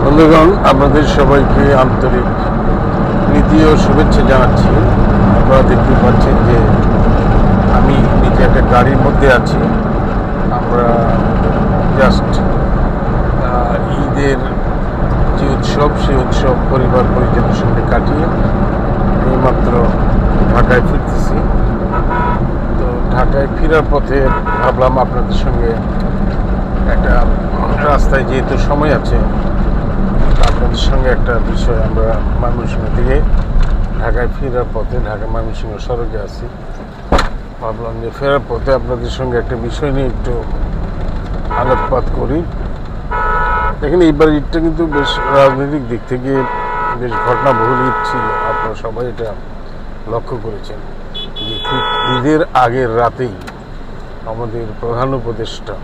বন্ধুগণ, আপনাদের সবাইকে আন্তরিক প্রীতি ও শুভেচ্ছা জানাচ্ছি। আপনারা দেখতে পাচ্ছেন যে আমি নিজে একটা গাড়ির মধ্যে আছি। আমরা জাস্ট ঈদের যে উৎসব, সেই উৎসব পরিবার পরিজনের সঙ্গে কাটিয়ে এইমাত্র ঢাকায় ফিরতেছি। তো ঢাকায় ফেরার পথে ভাবলাম আপনাদের সঙ্গে একটা রাস্তায় যেহেতু সময় আছে, আপনাদের সঙ্গে একটা বিষয়, আমরা ময়মনসিংহ থেকে ঢাকায় ফেরার পথে ঢাকা ময়মনসিংহ সড়কে আছি। ভাবলাম যে ফেরার পথে আপনাদের সঙ্গে একটা বিষয় নিয়ে একটু আলোকপাত করি। দেখেন, এইবার ঈদটা কিন্তু বেশ রাজনৈতিক দিক থেকে বেশ ঘটনাবহুল ঈদ ছিল। আপনারা সবাই এটা লক্ষ্য করেছেন যে ঠিক ঈদের আগের রাতেই আমাদের প্রধান উপদেষ্টা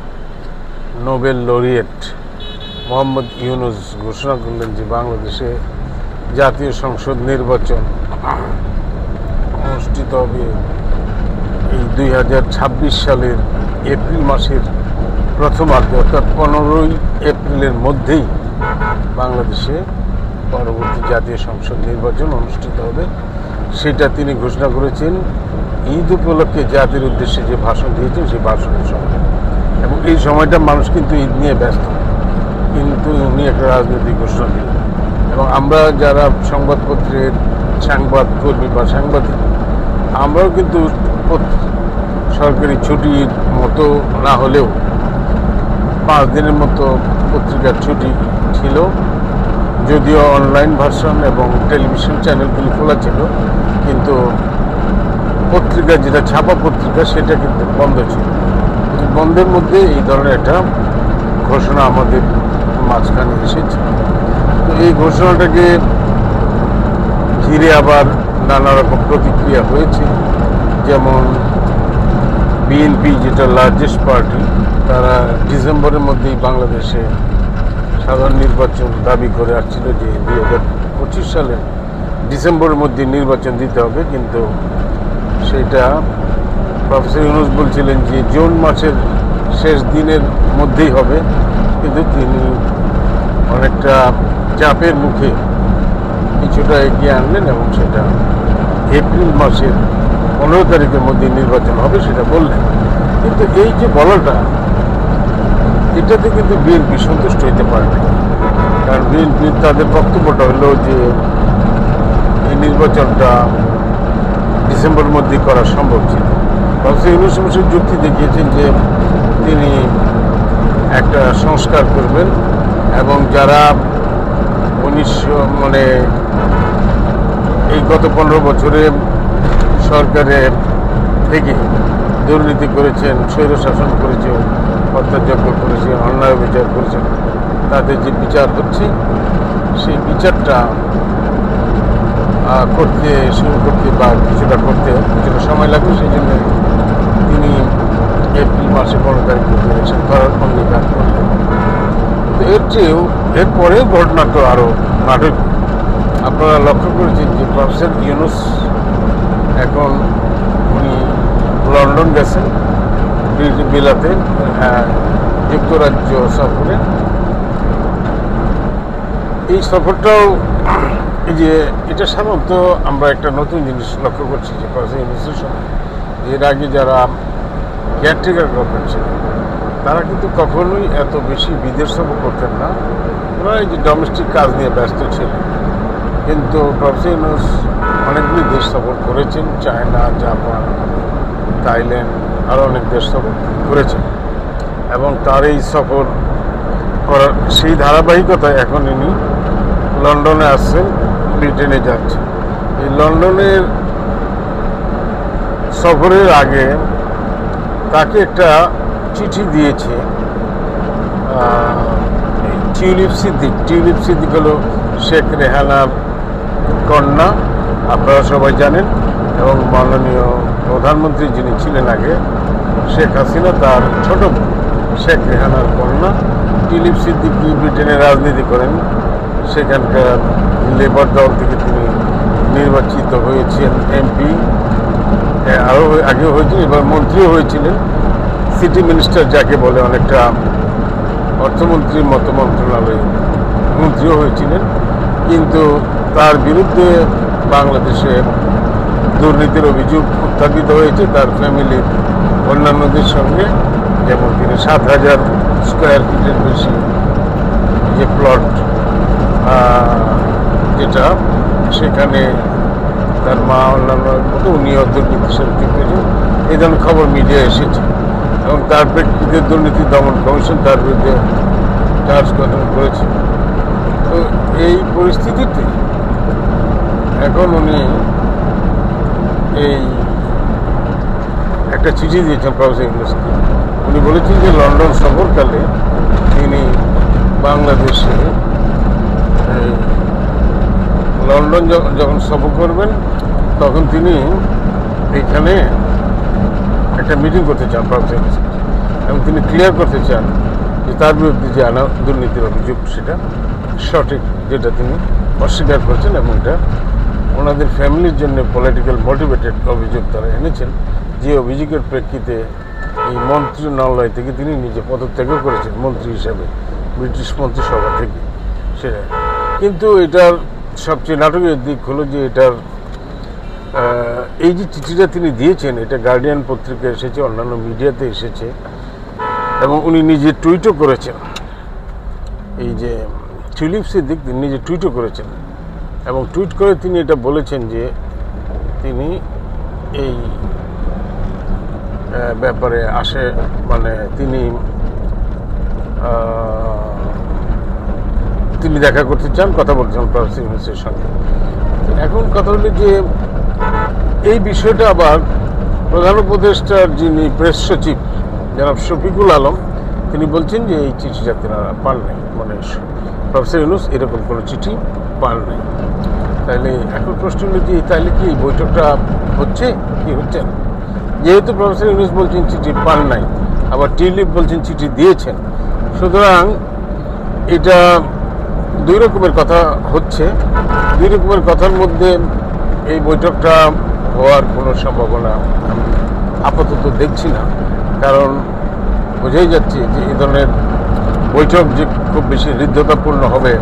নোবেল লরিয়েট মোহাম্মদ ইউনুস ঘোষণা করলেন যে বাংলাদেশে জাতীয় সংসদ নির্বাচন অনুষ্ঠিত হবে এই 2026 সালের এপ্রিল মাসের প্রথমার্ধে, অর্থাৎ 15ই এপ্রিলের মধ্যেই বাংলাদেশে পরবর্তী জাতীয় সংসদ নির্বাচন অনুষ্ঠিত হবে। সেটা তিনি ঘোষণা করেছেন ঈদ উপলক্ষে জাতির উদ্দেশ্যে যে ভাষণ দিয়েছেন সেই ভাষণের সময়। এবং এই সময়টা মানুষ কিন্তু ঈদ নিয়ে ব্যস্ত, কিন্তু উনি একটা রাজনৈতিক ঘোষণা দিলেন। এবং আমরা যারা সংবাদপত্রের সাংবাদকর্মী বা সাংবাদিক, আমরাও কিন্তু সরকারি ছুটির মতো না হলেও 5 দিনের মতো পত্রিকার ছুটি ছিল, যদিও অনলাইন ভার্সন এবং টেলিভিশন চ্যানেলগুলি খোলা ছিল, কিন্তু পত্রিকা যেটা ছাপা পত্রিকা সেটা কিন্তু বন্ধ ছিল। বন্ধের মধ্যে এই ধরনের একটা ঘোষণা আমাদের মাঝখানে এসেছে। তো এই ঘোষণাটাকে ঘিরে আবার নানা রকম প্রতিক্রিয়া হয়েছে। যেমন বিএনপি, যেটা লার্জেস্ট পার্টি, তারা ডিসেম্বরের মধ্যেই বাংলাদেশে সাধারণ নির্বাচন দাবি করে আসছিল যে 2025 সালের ডিসেম্বরের মধ্যে নির্বাচন দিতে হবে। কিন্তু সেটা প্রফেসর ইউনুস বলছিলেন যে জুন মাসের শেষ দিনের মধ্যেই হবে, কিন্তু তিনি অনেকটা চাপের মুখে কিছুটা এগিয়ে আনলেন এবং সেটা এপ্রিল মাসের 15 তারিখের মধ্যে নির্বাচন হবে সেটা বললেন। কিন্তু এই যে বলাটা, এটাতে কিন্তু বিএনপি সন্তুষ্ট হইতে পারে না। কারণ বিএনপি তাদের বক্তব্যটা হলো যে এই নির্বাচনটা ডিসেম্বরের মধ্যে করা সম্ভব ছিল। প্রফেসর ইউনুস যুক্তি দেখিয়েছেন যে তিনি একটা সংস্কার করবেন এবং যারা 19 এই গত 15 বছরে সরকারে থেকে দুর্নীতি করেছেন, স্বৈরশাসন করেছেন, হত্যাযজ্ঞ করেছেন, অন্যায় বিচার করেছেন, তাদের যে বিচার হচ্ছে সেই বিচারটা করতে শুরু করতে বা কিছুটা করতে কিছুটা সময় লাগবে। সেই জন্য তিনি এপ্রিল মাসে 15 তারিখ ইলেকশন করার অঙ্গীকার করলেন। তো এরপরেও ঘটনা তো আরও নাটক। আপনারা লক্ষ্য করেছেন যে প্রফেসর ইউনুস এখন উনি লন্ডন গেছেন বিলাতে যুক্তরাজ্য সফরে। এই সফরটাও এই যে এটা সাধারণত আমরা একটা নতুন জিনিস লক্ষ্য করছি যে প্রফেসর ইউনুসের সময় এর আগে যারা কেয়ারটেকার গভর্নমেন্ট ছিল তারা কিন্তু কখনোই এত বেশি বিদেশ সফর করতেন না। ওরা এই যে ডোমেস্টিক কাজ নিয়ে ব্যস্ত ছিল। কিন্তু প্রফেসর ইউনুস অনেকগুলি দেশ সফর করেছেন, চায়না, জাপান, থাইল্যান্ড, আরও অনেক দেশ সফর করেছেন। এবং তার এই সফর করার সেই ধারাবাহিকতায় এখন ইনি লন্ডনে আসছেন, ব্রিটেনে যাচ্ছেন। এই লন্ডনের সফরের আগে তাকে একটা চিঠি দিয়েছে টিউলিপ সিদ্দিক হলো শেখ রেহানার কন্যা, আপনারা সবাই জানেন। এবং মাননীয় প্রধানমন্ত্রী যিনি ছিলেন আগে, শেখ হাসিনা, তার ছোট বোন শেখ রেহানার কন্যা টিউলিপ সিদ্দিক ব্রিটেনে রাজনীতি করেন। সেখানকার লেবার দল থেকে তিনি নির্বাচিত হয়েছেন এমপি, আরও আগেও হয়েছিলেন, এবার মন্ত্রীও হয়েছিলেন। সিটি মিনিস্টার যাকে বলে, অনেকটা অর্থমন্ত্রীর মতো মন্ত্রণালয়ে মন্ত্রী মন্ত্রীও হয়েছিলেন, কিন্তু তার বিরুদ্ধে বাংলাদেশে দুর্নীতির অভিযোগ উত্থাপিত হয়েছে তার ফ্যামিলির অন্যান্যদের সঙ্গে। যেমন তিনি 7,000 স্কোয়ার ফিটের বেশি যে প্লট যেটা, সেখানে তার মা অন্যান্য মতো উনিও দুর্নীতির সাথে যুক্ত হয়েছেন, এই ধরনের খবর মিডিয়া এসেছে। এবং তার প্রেক্ষিতে দুর্নীতি দমন কমিশন তার বিরুদ্ধে চার্জ গঠন করেছে। তো এই পরিস্থিতিতে এখন উনি এই একটা চিঠি দিয়েছেন প্রফেসর ইউনূসকে। উনি বলেছেন যে লন্ডন সফরকালে তিনি বাংলাদেশে লন্ডন যখন সফর করবেন তখন তিনি এখানে একটা মিটিং করতে চান প্রফেসর ইউনূসকে, এবং তিনি ক্লিয়ার করতে চান যে তার বিরুদ্ধে যে আনা দুর্নীতির অভিযোগ সেটা সঠিক, যেটা তিনি অস্বীকার করছেন, এবং এটা ওনাদের ফ্যামিলির জন্য পলিটিক্যাল মোটিভেটেড অভিযোগ তারা এনেছেন, যে অভিযোগের প্রেক্ষিতে এই মন্ত্রণালয় থেকে তিনি নিজে পদত্যাগও করেছেন মন্ত্রী হিসাবে ব্রিটিশ মন্ত্রিসভা থেকে সেটা। কিন্তু এটার সবচেয়ে নাটকের দিক হলো যে এটার এই যে চিঠিটা তিনি দিয়েছেন, এটা গার্ডিয়ান পত্রিকায় এসেছে, অন্যান্য মিডিয়াতে এসেছে, এবং উনি নিজে টুইটও করেছেন। এই যে টিউলিপসের দিক তিনি নিজে টুইটও করেছেন, এবং টুইট করে তিনি এটা বলেছেন যে তিনি এই ব্যাপারে আসে, মানে তিনি দেখা করতে চান, কথা বলছেন প্রফেসর ইউনূসের সঙ্গে। এখন কথা হলো যে এই বিষয়টা আবার প্রধান উপদেষ্টার যিনি প্রেস সচিব জনাব শফিকুল আলম, তিনি বলছেন যে এই চিঠিটা তেনারা পান নাই, মানে প্রফেসর ইউনূস এরকম কোনো চিঠি পান নাই। তাইলে এখন প্রশ্ন হলো যে তাইলে কি এই বৈঠকটা হচ্ছে কি হচ্ছে না? যেহেতু প্রফেসর ইউনূস বলছেন চিঠি পান নাই, আবার টিউলিপ বলছেন চিঠি দিয়েছেন, সুতরাং এটা দুই রকমের কথা হচ্ছে। দুই রকমের কথার মধ্যে এই বৈঠকটা হওয়ার কোনো সম্ভাবনা আমি আপাতত দেখছি না, কারণ বোঝাই যাচ্ছে যে এই ধরনের বৈঠক যে খুব বেশি হৃদ্যতাপূর্ণ হবে,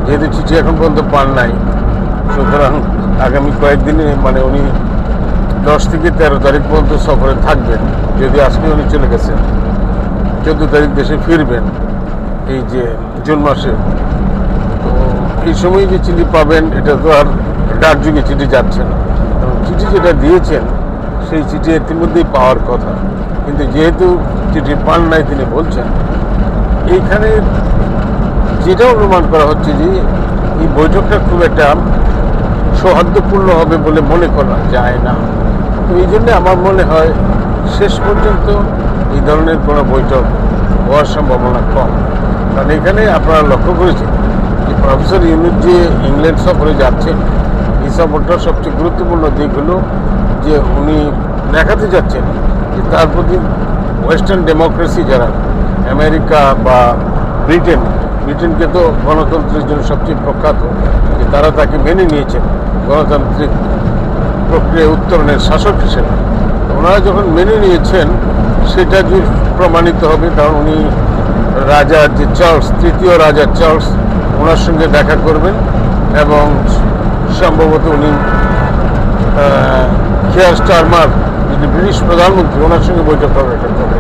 যেহেতু চিঠি এখন পর্যন্ত পান নাই, সুতরাং আগামী কয়েকদিনে মানে উনি 10 থেকে 13 তারিখ পর্যন্ত সফরে থাকবেন। যদি আজকে উনি চলে গেছেন, 14 তারিখ দেশে ফিরবেন এই যে জুন মাসে, তো এই সময় যে চিঠি পাবেন এটা তো আর ডাক যুগে চিঠি যাচ্ছে না। এবং চিঠি যেটা দিয়েছেন সেই চিঠি ইতিমধ্যেই পাওয়ার কথা, কিন্তু যেহেতু চিঠি পান নাই তিনি বলছেন, এইখানে যেটা অনুমান করা হচ্ছে যে এই বৈঠকটা খুব একটা সৌহার্দ্যপূর্ণ হবে বলে মনে করা যায় না। তো এই জন্যে আমার মনে হয় শেষ পর্যন্ত এই ধরনের কোনো বৈঠক হওয়ার সম্ভাবনা কম। কারণ এখানে আপনারা লক্ষ্য করেছেন যে প্রফেসর ইউনূস যে ইংল্যান্ড সফরে যাচ্ছেন, এই সফরটার সবচেয়ে গুরুত্বপূর্ণ দিক হলো যে উনি দেখাতে যাচ্ছেন যে তার প্রতি ওয়েস্টার্ন ডেমোক্রেসি যারা আমেরিকা বা ব্রিটেনকে তো গণতন্ত্রের জন্য সবচেয়ে প্রখ্যাত, যে তারা তাকে মেনে নিয়েছেন গণতান্ত্রিক প্রক্রিয়া উত্তরণের শাসক হিসেবে। ওনারা যখন মেনে নিয়েছেন সেটা যে প্রমাণিত হবে, কারণ উনি রাজা যে চার্লস, তৃতীয় রাজা চার্লস, ওনার সঙ্গে দেখা করবেন, এবং সম্ভবত উনি কেয়ার স্টারমার যিনি ব্রিটিশ প্রধানমন্ত্রী, ওনার সঙ্গে বৈঠক করার একটা কথা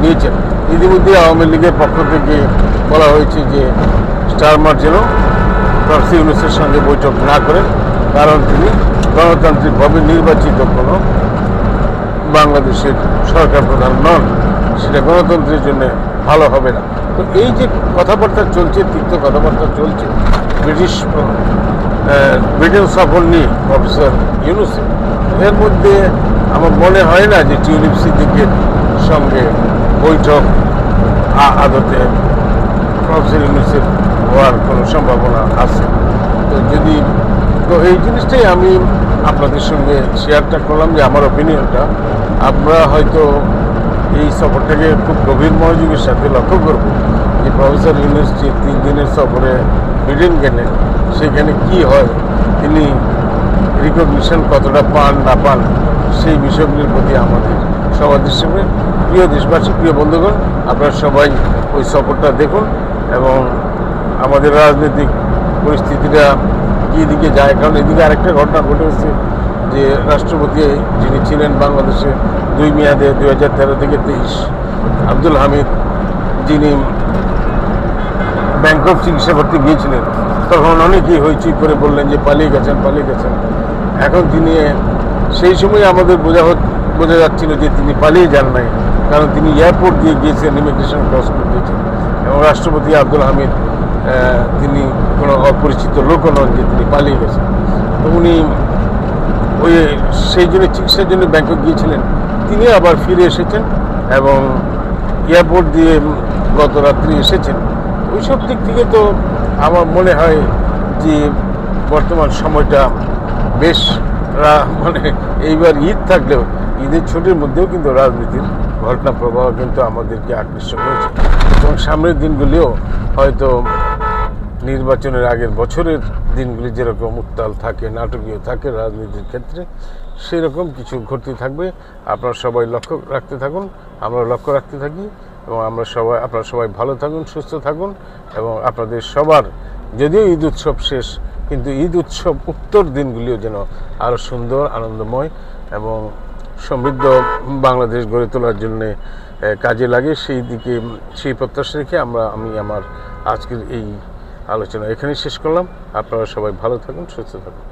নিয়েছেন। ইতিমধ্যে আওয়ামী লীগের পক্ষ থেকে বলা হয়েছে যে স্টারমার যেন প্রফেসর ইউনূসের সঙ্গে বৈঠক না করেন, কারণ তিনি গণতান্ত্রিকভাবে নির্বাচিত কোনো বাংলাদেশের সরকার প্রধান নন, সেটা গণতন্ত্রের জন্য ভালো হবে না। তো এই যে কথাবার্তা চলছে, তিক্ত কথাবার্তা চলছে ব্রিটেন সফর নিয়ে প্রফেসর ইউনূসের, এর মধ্যে আমার মনে হয় না যে টিউলিপ সিদ্দিকের সঙ্গে বৈঠক আদতে প্রফেসর ইউনূসের হওয়ার কোনো সম্ভাবনা আছে। তো এই জিনিসটাই আমি আপনাদের সঙ্গে শেয়ারটা করলাম, যে আমার ওপিনিয়নটা। আমরা হয়তো এই সফরটাকে খুব গভীর মনোযোগের সাথে লক্ষ্য করব যে প্রফেসর ইউনূস যে 3 দিনের সফরে ব্রিটেন গেলেন, সেখানে কি হয়, তিনি রিকগনিশন কতটা পান না পান, সেই বিষয়গুলির প্রতি আমাদের সবার হিসেবে প্রিয় দেশবাসী, প্রিয় বন্ধুগণ, আপনারা সবাই ওই সফরটা দেখুন এবং আমাদের রাজনৈতিক পরিস্থিতিটা কী দিকে যায়। কারণ এদিকে আরেকটা ঘটনা ঘটেছে যে রাষ্ট্রপতি যিনি ছিলেন বাংলাদেশে 2 মেয়াদে 2013 থেকে 23, আব্দুল হামিদ, যিনি ব্যাংকক চিকিৎসা করতে গিয়েছিলেন, তখন অনেকেই হইচই করে বললেন যে পালিয়ে গেছেন। এখন তিনি সেই সময় আমাদের বোঝা যাচ্ছিল যে তিনি পালিয়ে যান নাই, কারণ তিনি এয়ারপোর্ট দিয়ে গিয়েছেন, ইমিগ্রেশন ক্রস করে দিয়েছেন। এবং রাষ্ট্রপতি আব্দুল হামিদ তিনি কোনো অপরিচিত লোকও নন যে তিনি পালিয়ে গেছেন। তো উনি সেই জন্য চিকিৎসার জন্য ব্যাংকক গিয়েছিলেন, তিনি আবার ফিরে এসেছেন এবং এয়ারপোর্ট দিয়ে গত রাত্রি এসেছেন। ওইসব দিক থেকে তো আমার মনে হয় যে বর্তমান সময়টা বেশ মানে এইবার ঈদ থাকলেও ঈদের ছুটির মধ্যেও কিন্তু রাজনীতির ঘটনা প্রবাহ কিন্তু আমাদেরকে আকৃষ্ট করেছে। এবং সামনের দিনগুলিও হয়তো নির্বাচনের আগের বছরের দিনগুলি যেরকম উত্তাল থাকে, নাটকীয় থাকে রাজনীতির ক্ষেত্রে, সেরকম কিছু ঘটতে থাকবে। আপনারা সবাই লক্ষ্য রাখতে থাকুন, আমরা লক্ষ্য রাখতে থাকি, এবং আপনারা সবাই ভালো থাকুন, সুস্থ থাকুন, এবং আপনাদের সবার, যদিও ঈদ উৎসব শেষ, কিন্তু ঈদ উৎসব উত্তর দিনগুলিও যেন আরও সুন্দর, আনন্দময় এবং সমৃদ্ধ বাংলাদেশ গড়ে তোলার জন্যে কাজে লাগে, সেই প্রত্যাশা রেখে আমি আমার আজকের এই আলোচনা এখানেই শেষ করলাম। আপনারা সবাই ভালো থাকুন, সুস্থ থাকুন।